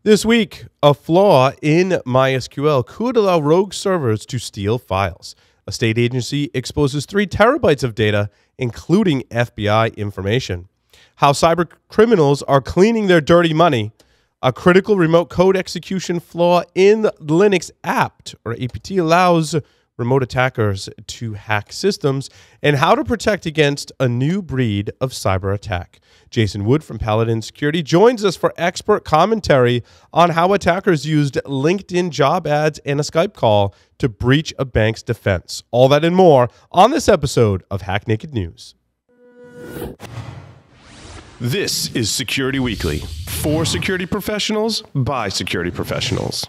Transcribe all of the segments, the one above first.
This week, a flaw in MySQL could allow rogue servers to steal files. A state agency exposes 3 terabytes of data, including FBI information. How cybercriminals are cleaning their dirty money. A critical remote code execution flaw in Linux apt, or apt, allows remote attackers to hack systems, and how to protect against a new breed of cyber attack. Jason Wood from Paladin Security joins us for expert commentary on how attackers used LinkedIn job ads and a Skype call to breach a bank's defense. All that and more on this episode of Hack Naked News. This is Security Weekly, for security professionals by security professionals.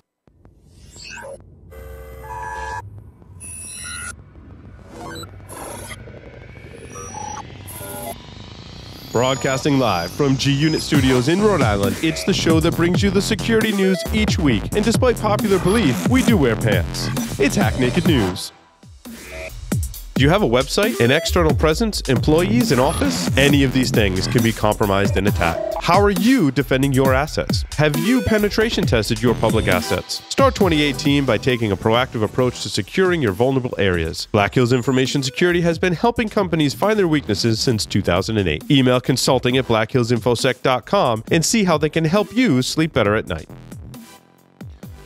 Broadcasting live from G-Unit Studios in Rhode Island, it's the show that brings you the security news each week. And despite popular belief, we do wear pants. It's Hack Naked News. Do you have a website, an external presence, employees, an office? Any of these things can be compromised and attacked. How are you defending your assets? Have you penetration tested your public assets? Start 2018 by taking a proactive approach to securing your vulnerable areas. Black Hills Information Security has been helping companies find their weaknesses since 2008. Email consulting@blackhillsinfosec.com and see how they can help you sleep better at night.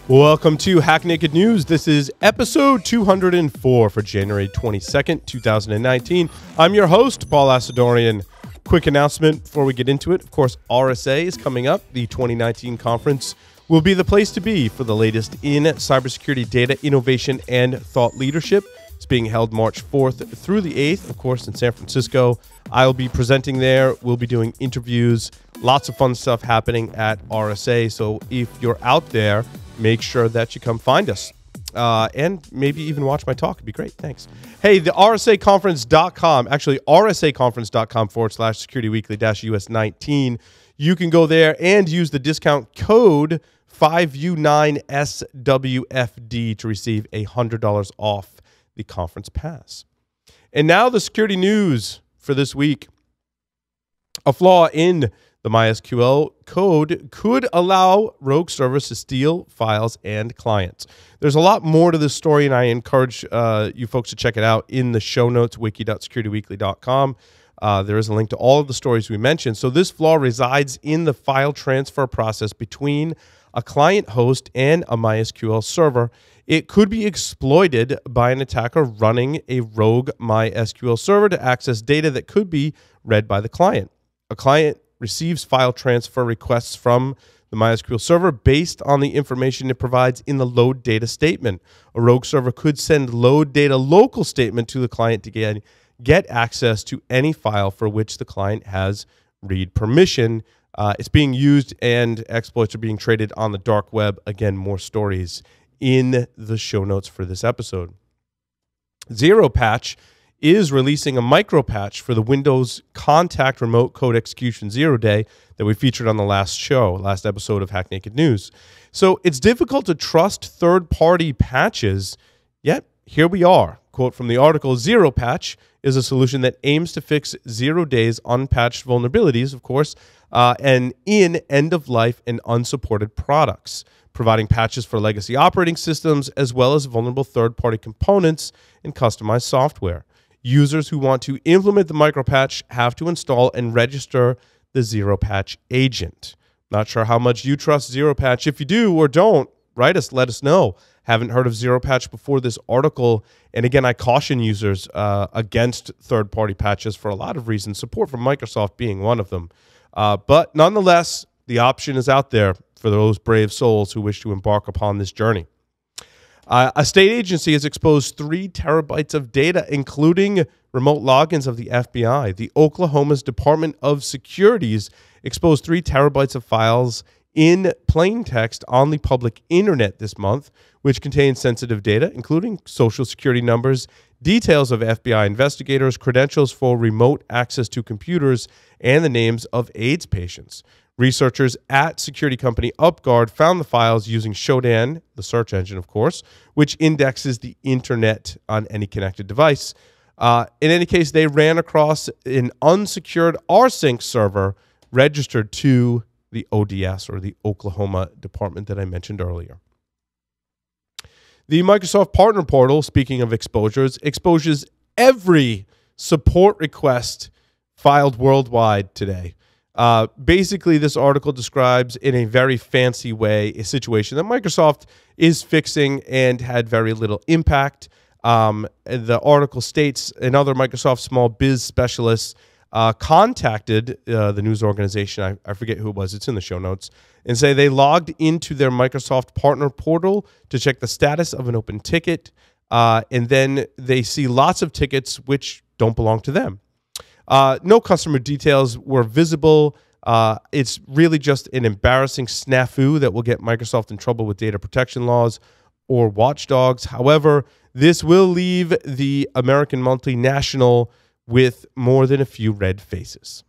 Welcome to Hack Naked News. This is episode 204 for January 22nd, 2019. I'm your host, Paul Asadorian. Quick announcement before we get into it. Of course, RSA is coming up. The 2019 conference will be the place to be for the latest in cybersecurity data innovation and thought leadership. It's being held March 4th through the 8th, of course, in San Francisco. I'll be presenting there. We'll be doing interviews. Lots of fun stuff happening at RSA. So if you're out there, make sure that you come find us and maybe even watch my talk. It'd be great. Thanks. Hey, the rsaconference.com, actually rsaconference.com/securityweekly-US19. You can go there and use the discount code 5U9SWFD to receive $100 off the conference pass. And now the security news for this week. A flaw in the MySQL code could allow rogue servers to steal files and clients. There's a lot more to this story, and I encourage you folks to check it out in the show notes, wiki.securityweekly.com. There is a link to all of the stories we mentioned. So this flaw resides in the file transfer process between a client host and a MySQL server. It could be exploited by an attacker running a rogue MySQL server to access data that could be read by the client. A client receives file transfer requests from the MySQL server based on the information it provides in the load data statement. A rogue server could send load data local statement to the client to get access to any file for which the client has read permission. It's being used and exploits are being traded on the dark web. Again, more stories in the show notes for this episode. ZeroPatch is releasing a micropatch for the Windows Contact Remote Code Execution 0-Day that we featured on the last episode of Hack Naked News. So it's difficult to trust third-party patches, yet here we are. Quote from the article, ZeroPatch is a solution that aims to fix 0 days unpatched vulnerabilities, of course, and in end-of-life and unsupported products, providing patches for legacy operating systems as well as vulnerable third-party components and customized software. Users who want to implement the micropatch have to install and register the ZeroPatch agent. Not sure how much you trust ZeroPatch. If you do or don't, write us, let us know. Haven't heard of ZeroPatch before this article. And again, I caution users against third-party patches for a lot of reasons, support from Microsoft being one of them. But nonetheless, the option is out there for those brave souls who wish to embark upon this journey. A state agency has exposed 3 terabytes of data, including remote logins of the FBI. The Oklahoma's Department of Securities exposed 3 terabytes of files in plain text on the public internet this month, which contains sensitive data, including social security numbers, details of FBI investigators, credentials for remote access to computers, and the names of AIDS patients. Researchers at security company UpGuard found the files using Shodan, the search engine, of course, which indexes the internet on any connected device. In any case, they ran across an unsecured rsync server registered to the ODS, or the Oklahoma department that I mentioned earlier. The Microsoft Partner Portal, speaking of exposures, exposes every support request filed worldwide today. Basically, this article describes in a very fancy way a situation that Microsoft is fixing and had very little impact. The article states another Microsoft small biz specialist contacted the news organization, I forget who it was, it's in the show notes, and say they logged into their Microsoft Partner Portal to check the status of an open ticket, and then they see lots of tickets which don't belong to them. No customer details were visible. It's really just an embarrassing snafu that will get Microsoft in trouble with data protection laws or watchdogs. However, this will leave the American multinational with more than a few red faces.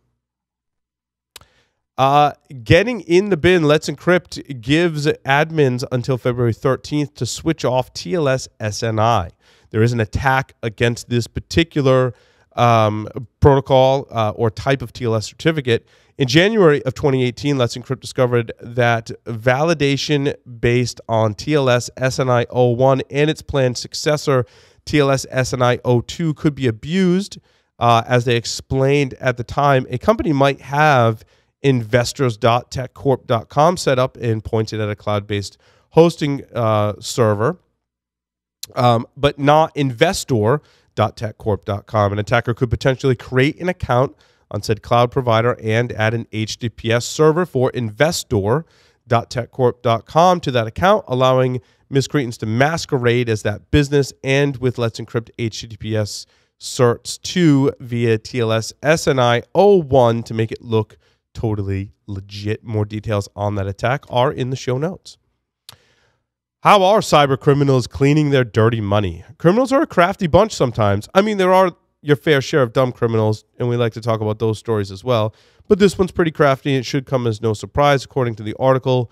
Getting in the bin, Let's Encrypt gives admins until February 13th to switch off TLS-SNI. There is an attack against this particular protocol or type of TLS certificate. In January of 2018, Let's Encrypt discovered that validation based on TLS-SNI 01 and its planned successor, TLS-SNI 02, could be abused. As they explained at the time, a company might have investors.techcorp.com set up and pointed at a cloud-based hosting server, but not investor.techcorp.com. An attacker could potentially create an account on said cloud provider and add an HTTPS server for investor.techcorp.com to that account, allowing miscreants to masquerade as that business, and with Let's Encrypt HTTPS certs 2 via TLS-SNI 01 to make it look totally legit. More details on that attack are in the show notes. How are cybercriminals cleaning their dirty money? Criminals are a crafty bunch sometimes. I mean, there are your fair share of dumb criminals, and we like to talk about those stories as well. But this one's pretty crafty. It should come as no surprise. According to the article,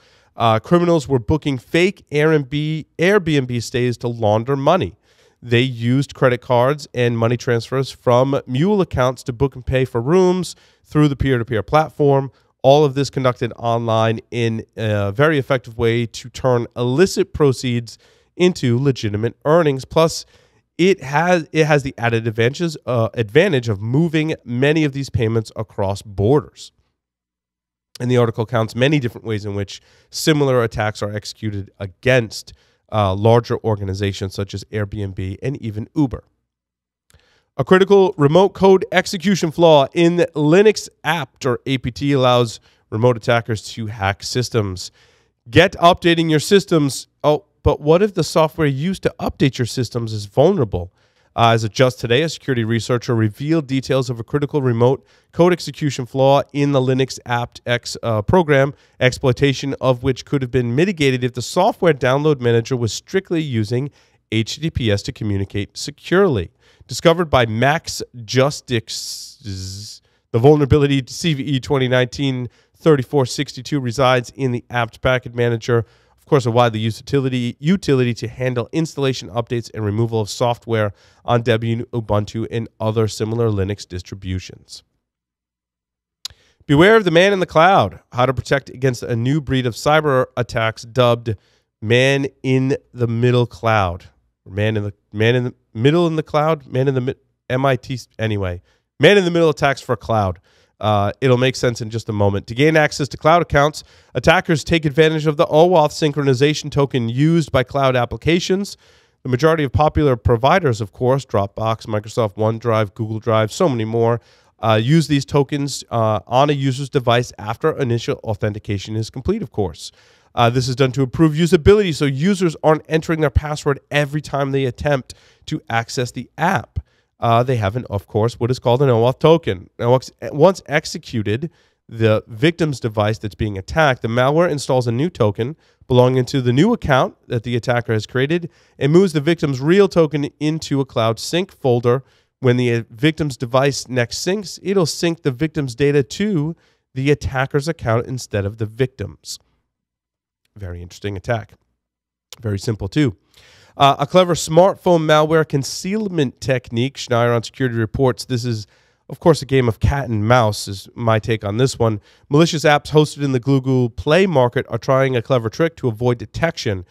criminals were booking fake Airbnb stays to launder money. They used credit cards and money transfers from mule accounts to book and pay for rooms through the peer-to-peer platform. All of this conducted online in a very effective way to turn illicit proceeds into legitimate earnings. Plus, it has the added advantage of moving many of these payments across borders. And the article counts many different ways in which similar attacks are executed against larger organizations such as Airbnb and even Uber. A critical remote code execution flaw in Linux apt or APT allows remote attackers to hack systems. Get updating your systems. Oh, but what if the software used to update your systems is vulnerable? As of just today, a security researcher revealed details of a critical remote code execution flaw in the Linux apt-X program, exploitation of which could have been mitigated if the software download manager was strictly using HTTPS to communicate securely. Discovered by Max Justice, the vulnerability to CVE 2019-3462 resides in the apt package manager. Of course, a widely used utility to handle installation, updates, and removal of software on Debian, Ubuntu, and other similar Linux distributions. Beware of the man in the cloud. How to protect against a new breed of cyber attacks dubbed man in the middle cloud. Man in the middle in the cloud. Man in the MIT anyway. Man in the middle attacks for cloud. It'll make sense in just a moment. To gain access to cloud accounts, attackers take advantage of the OAuth synchronization token used by cloud applications. The majority of popular providers, of course, Dropbox, Microsoft OneDrive, Google Drive, so many more, use these tokens on a user's device after initial authentication is complete, of course. This is done to improve usability so users aren't entering their password every time they attempt to access the app. They have, of course, what is called an OAuth token. Now, once executed, the victim's device that's being attacked, the malware installs a new token belonging to the new account that the attacker has created and moves the victim's real token into a cloud sync folder. When the victim's device next syncs, it'll sync the victim's data to the attacker's account instead of the victim's. Very interesting attack. Very simple, too. A clever smartphone malware concealment technique. Schneier on Security reports this is of course, a game of cat and mouse is my take on this one. Malicious apps hosted in the Google Play market are trying a clever trick to avoid detection.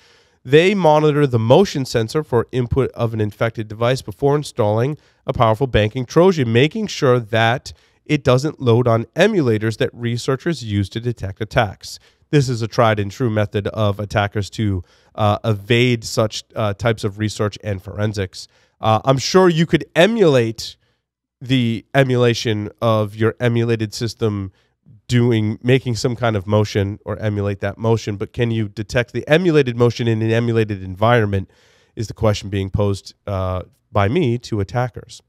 They monitor the motion sensor for input of an infected device before installing a powerful banking Trojan, making sure that it doesn't load on emulators that researchers use to detect attacks. This is a tried and true method of attackers to evade such types of research and forensics. I'm sure you could emulate the emulation of your emulated system making some kind of motion or emulate that motion, but can you detect the emulated motion in an emulated environment is the question being posed by me to attackers.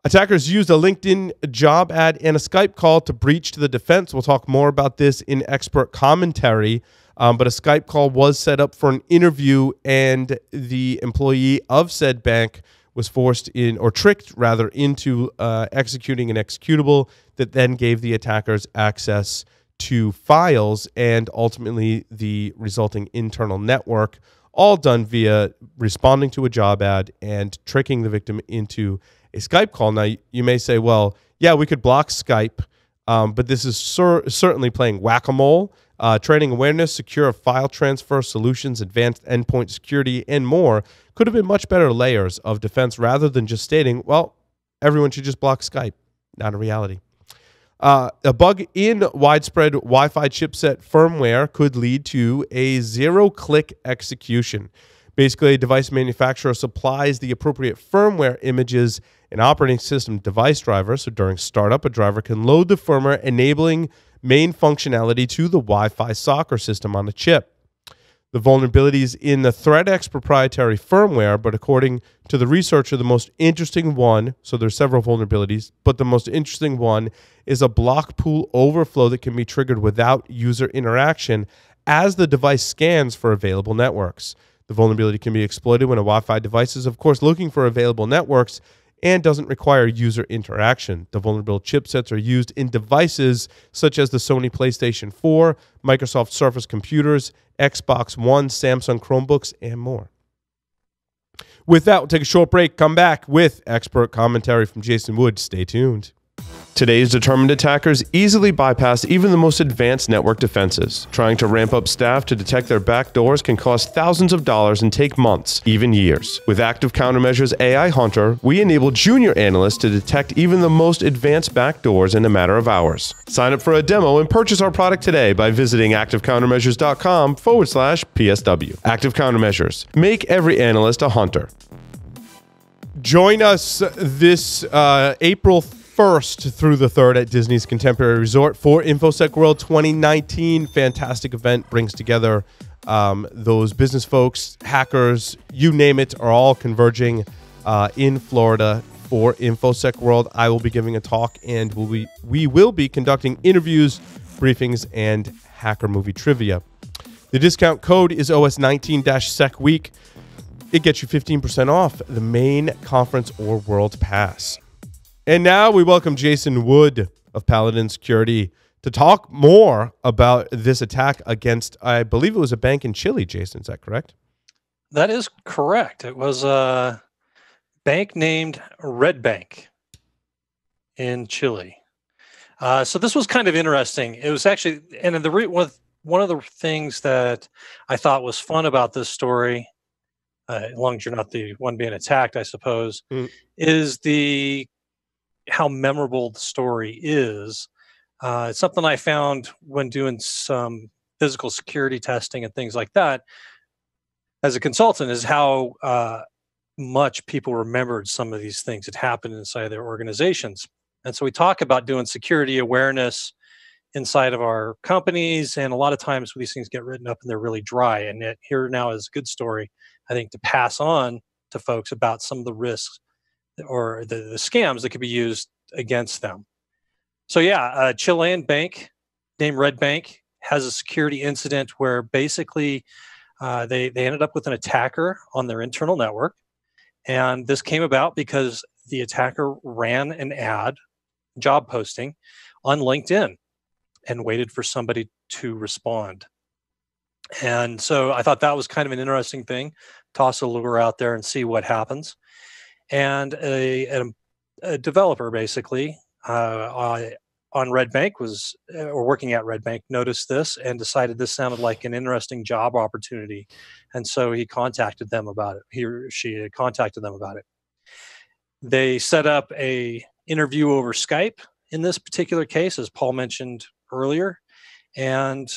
Attackers used a LinkedIn job ad and a Skype call to breach to the defense. We'll talk more about this in expert commentary, but a Skype call was set up for an interview, and the employee of said bank was tricked into executing an executable that then gave the attackers access to files and ultimately the resulting internal network, all done via responding to a job ad and tricking the victim into a Skype call. Now, you may say, well, yeah, we could block Skype, but this is certainly playing whack-a-mole. Training awareness, secure file transfer solutions, advanced endpoint security, and more could have been much better layers of defense rather than just stating, well, everyone should just block Skype. Not a reality. A bug in widespread Wi-Fi chipset firmware could lead to a zero-click execution. Basically, a device manufacturer supplies the appropriate firmware images and operating system device driver, so during startup, a driver can load the firmware, enabling main functionality to the Wi-Fi socket system on the chip. The vulnerabilities in the ThreatX proprietary firmware, but according to the researcher, the most interesting one, so there's several vulnerabilities, but the most interesting one is a block pool overflow that can be triggered without user interaction as the device scans for available networks. The vulnerability can be exploited when a Wi-Fi device is, of course, looking for available networks and doesn't require user interaction. The vulnerable chipsets are used in devices such as the Sony PlayStation 4, Microsoft Surface computers, Xbox One, Samsung Chromebooks, and more. With that, we'll take a short break, come back with expert commentary from Jason Wood. Stay tuned. Today's determined attackers easily bypass even the most advanced network defenses. Trying to ramp up staff to detect their backdoors can cost thousands of dollars and take months, even years. With Active Countermeasures AI Hunter, we enable junior analysts to detect even the most advanced backdoors in a matter of hours. Sign up for a demo and purchase our product today by visiting activecountermeasures.com/PSW. Active Countermeasures. Make every analyst a hunter. Join us this April 1st through the 3rd at Disney's Contemporary Resort for InfoSec World 2019. Fantastic event, brings together those business folks, hackers, you name it, are all converging in Florida for InfoSec World. I will be giving a talk, and we will be conducting interviews, briefings, and hacker movie trivia. The discount code is OS19-SEC Week. It gets you 15% off the main conference or world pass. And now we welcome Jason Wood of Paladin Security to talk more about this attack against, I believe it was a bank in Chile, Jason. Is that correct? That is correct. It was a bank named Red Bank in Chile. So this was kind of interesting. It was actually, and one of the things that I thought was fun about this story, as long as you're not the one being attacked, I suppose, is how memorable the story is. It's something I found when doing some physical security testing and things like that as a consultant, is how much people remembered some of these things that happened inside their organizations. And so we talk about doing security awareness inside of our companies, and a lot of times these things get written up and they're really dry. And yet here now is a good story, I think, to pass on to folks about some of the risks or the scams that could be used against them. So yeah, a Chilean bank named Red Bank has a security incident where basically they ended up with an attacker on their internal network. And this came about because the attacker ran an ad, job posting, on LinkedIn and waited for somebody to respond. And so I thought that was kind of an interesting thing. Toss a lure out there and see what happens. And a a developer basically on Red Bank or working at Red Bank noticed this and decided this sounded like an interesting job opportunity, and so he contacted them about it. He or she had contacted them about it. They set up a interview over Skype in this particular case, as Paul mentioned earlier, and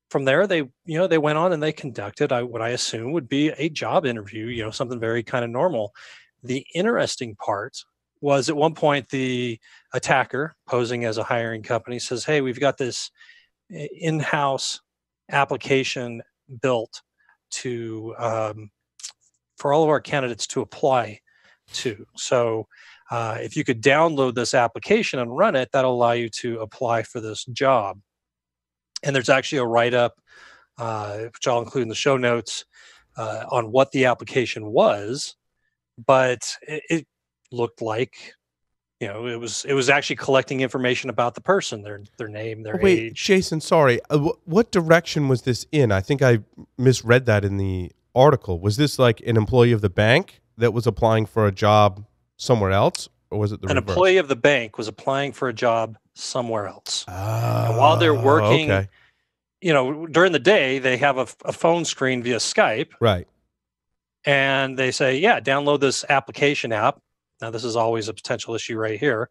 from there they went on and they conducted what I assume would be a job interview, something very kind of normal. The interesting part was at one point the attacker, posing as a hiring company, says, "Hey, we've got this in-house application built to for all of our candidates to apply to. So if you could download this application and run it, that'll allow you to apply for this job." And there's actually a write-up, which I'll include in the show notes, on what the application was, but it looked like, it was actually collecting information about the person, their name, their age. Jason, sorry. What direction was this in? I think I misread that in the article. Was this like an employee of the bank that was applying for a job somewhere else, or was it the reverse? Employee of the bank was applying for a job somewhere else. And while they're working, during the day, they have a phone screen via Skype. Right. And they say, yeah, download this application app. Now, this is always a potential issue right here.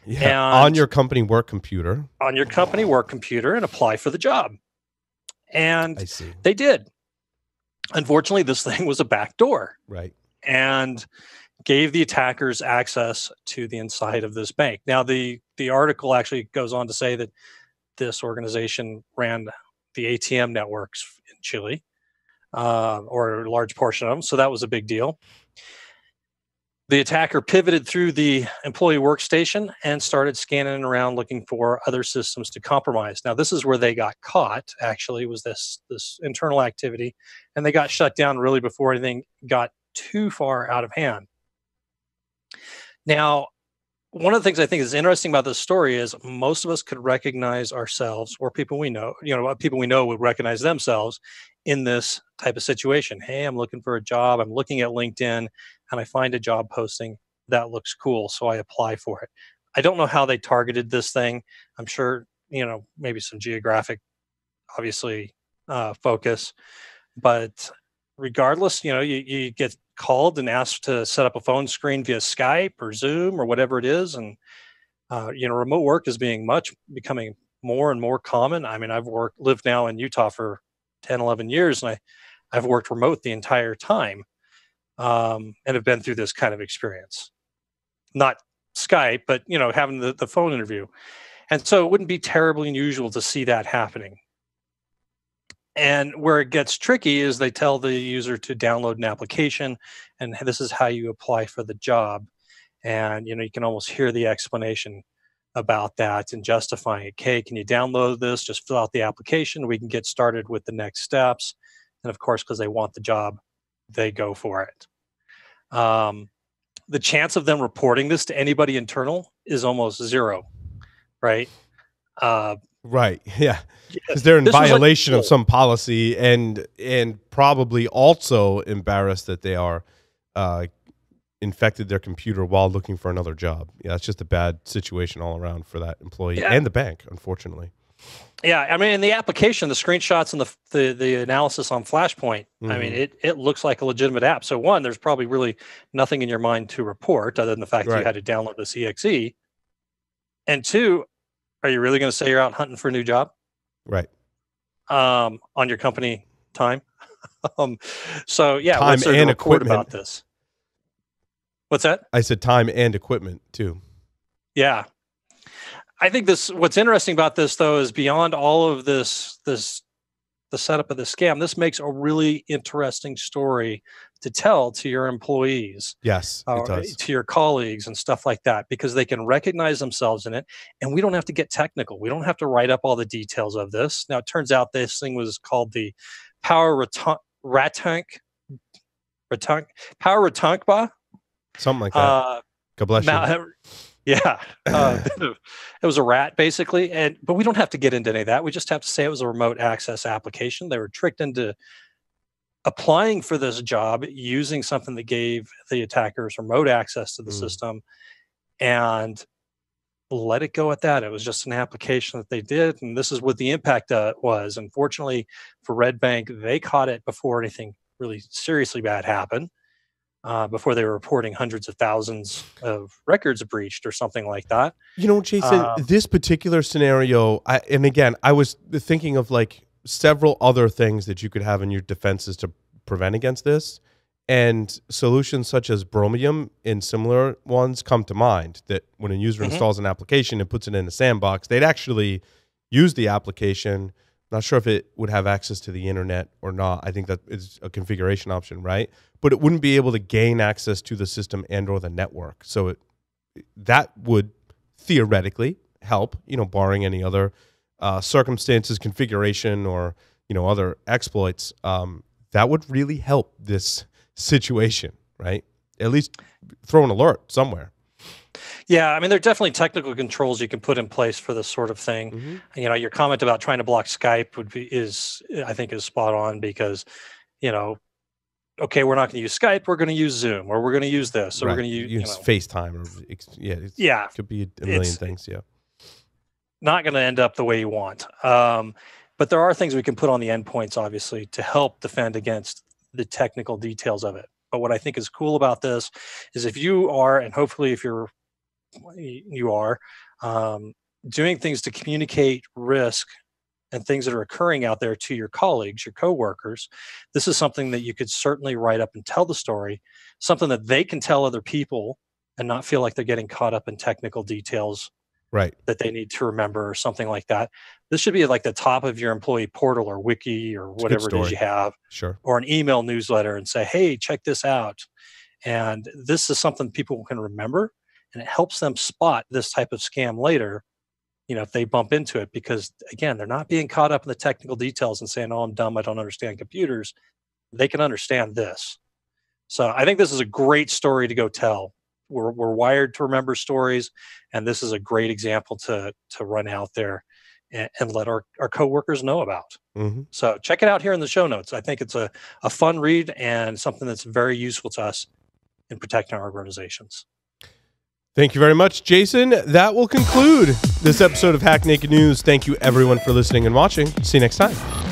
Yeah, and on your company work computer. On your company work computer, and apply for the job. And I see. They did. Unfortunately, this thing was a backdoor. Right. And gave the attackers access to the inside of this bank. Now, the article actually goes on to say that this organization ran the ATM networks in Chile, or a large portion of them. So that was a big deal. The attacker pivoted through the employee workstation and started scanning around looking for other systems to compromise. Now, this is where they got caught, actually, was this internal activity, and they got shut down really before anything got too far out of hand. Now, one of the things I think is interesting about this story is most of us could recognize ourselves, or people we know, people we know would recognize themselves in this type of situation. Hey, I'm looking for a job. I'm looking at LinkedIn and I find a job posting that looks cool, so I apply for it. I don't know how they targeted this thing. I'm sure, maybe some geographic, obviously, focus. But regardless, you get called and asked to set up a phone screen via Skype or Zoom or whatever it is. And, remote work is becoming more and more common. I mean, I've lived now in Utah for 10, 11 years, and I've worked remote the entire time, and have been through this kind of experience. Not Skype, but, having the phone interview. And so it wouldn't be terribly unusual to see that happening. And where it gets tricky is they tell the user to download an application, and this is how you apply for the job. And, you can almost hear the explanation about that and justifying it. Okay, can you download this? Just fill out the application. We can get started with the next steps. And of course, because they want the job, they go for it. The chance of them reporting this to anybody internal is almost zero, right? Right. Yeah. Because they're in violation of some policy and probably also embarrassed that they are infected their computer while looking for another job. Yeah, it's just a bad situation all around for that employee and the bank, unfortunately. Yeah, I mean, in the application, the screenshots and the analysis on Flashpoint, I mean, it looks like a legitimate app. So one, there's probably really nothing in your mind to report other than the fact that you had to download this EXE. And two, are you really going to say you're out hunting for a new job? Right. On your company time? So yeah, time what's there and to report equipment about this? What's that? I said time and equipment too. Yeah. I think what's interesting about this though is beyond all of the setup of the scam, this makes a really interesting story to tell to your employees. Yes, it does. To your colleagues and stuff like that, because they can recognize themselves in it, and we don't have to get technical. We don't have to write up all the details of this. Now, it turns out this thing was called the Power Ratank Ba. Something like that. God bless you. Yeah, it was a rat basically, but we don't have to get into any of that. We just have to say it was a remote access application. They were tricked into applying for this job using something that gave the attackers remote access to the system, and let it go at that. It was just an application that they did, and this is what the impact was. Unfortunately for Red Bank, they caught it before anything really seriously bad happened, before they were reporting hundreds of thousands of records breached or something like that. You know, Jason, this particular scenario, and again, I was thinking of like several other things that you could have in your defenses to prevent against this. And solutions such as Bromium and similar ones come to mind, that when a user installs an application and puts it in a sandbox, they'd actually use the application. Not sure if it would have access to the internet or not. I think that is a configuration option, right? But it wouldn't be able to gain access to the system and or the network. So that would theoretically help, you know, barring any other circumstances, configuration, or, you know, other exploits. That would really help this situation, right? At least throw an alert somewhere. Yeah, I mean, there are definitely technical controls you can put in place for this sort of thing. You know, your comment about trying to block Skype I think is spot on, because, you know, okay, we're not going to use Skype, we're going to use Zoom, or we're going to use this, or we're going to use FaceTime, or it could be a million things. Yeah, not going to end up the way you want. But there are things we can put on the endpoints, obviously, to help defend against the technical details of it. But what I think is cool about this is, if you are, and hopefully if you are doing things to communicate risk and things that are occurring out there to your colleagues, your coworkers, this is something that you could certainly write up and tell the story, something that they can tell other people and not feel like they're getting caught up in technical details that they need to remember, or something like that. This should be like the top of your employee portal or wiki or whatever it is you have, or an email newsletter, and say, hey, check this out. And this is something people can remember, and it helps them spot this type of scam later, you know, if they bump into it, because again, they're not being caught up in the technical details and saying, oh, I'm dumb, I don't understand computers. They can understand this. So I think this is a great story to go tell. We're wired to remember stories, and this is a great example to run out there and let our coworkers know about. So check it out here in the show notes. I think it's a fun read and something that's very useful to us in protecting our organizations. Thank you very much, Jason. That will conclude this episode of Hack Naked News. Thank you, everyone, for listening and watching. See you next time.